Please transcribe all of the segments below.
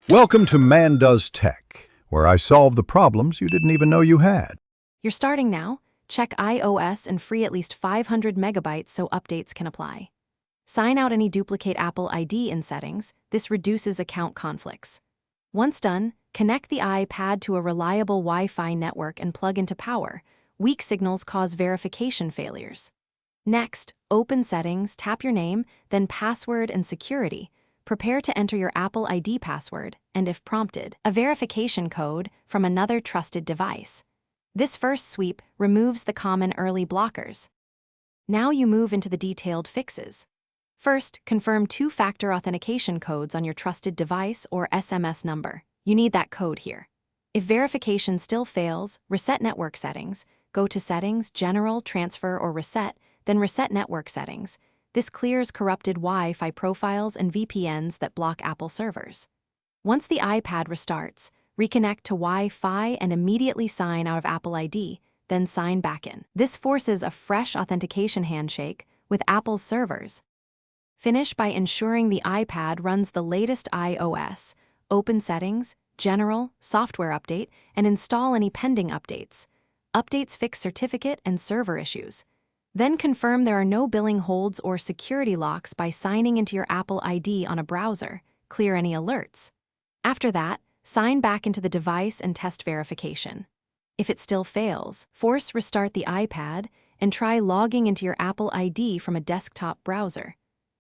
Welcome to Man Does Tech, where I solve the problems you didn't even know you had. You're starting now? Check iOS and free at least 500 megabytes so updates can apply. Sign out any duplicate Apple ID in settings. This reduces account conflicts. Once done, connect the iPad to a reliable Wi-Fi network and plug into power. Weak signals cause verification failures. Next, open Settings, tap your name, then Password and Security. Prepare to enter your Apple ID password, and if prompted, a verification code from another trusted device. This first sweep removes the common early blockers. Now you move into the detailed fixes. First, confirm two-factor authentication codes on your trusted device or SMS number. You need that code here. If verification still fails, reset network settings. Go to Settings, General, Transfer, or Reset, then Reset Network Settings. This clears corrupted Wi-Fi profiles and VPNs that block Apple servers. Once the iPad restarts, reconnect to Wi-Fi and immediately sign out of Apple ID, then sign back in. This forces a fresh authentication handshake with Apple's servers. Finish by ensuring the iPad runs the latest iOS, open Settings, General, Software Update, and install any pending updates. Updates fix certificate and server issues. Then confirm there are no billing holds or security locks by signing into your Apple ID on a browser. Clear any alerts. After that, sign back into the device and test verification. If it still fails, force restart the iPad and try logging into your Apple ID from a desktop browser.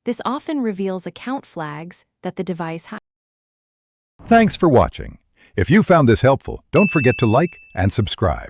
This often reveals account flags that the device has. Thanks for watching. If you found this helpful, don't forget to like and subscribe.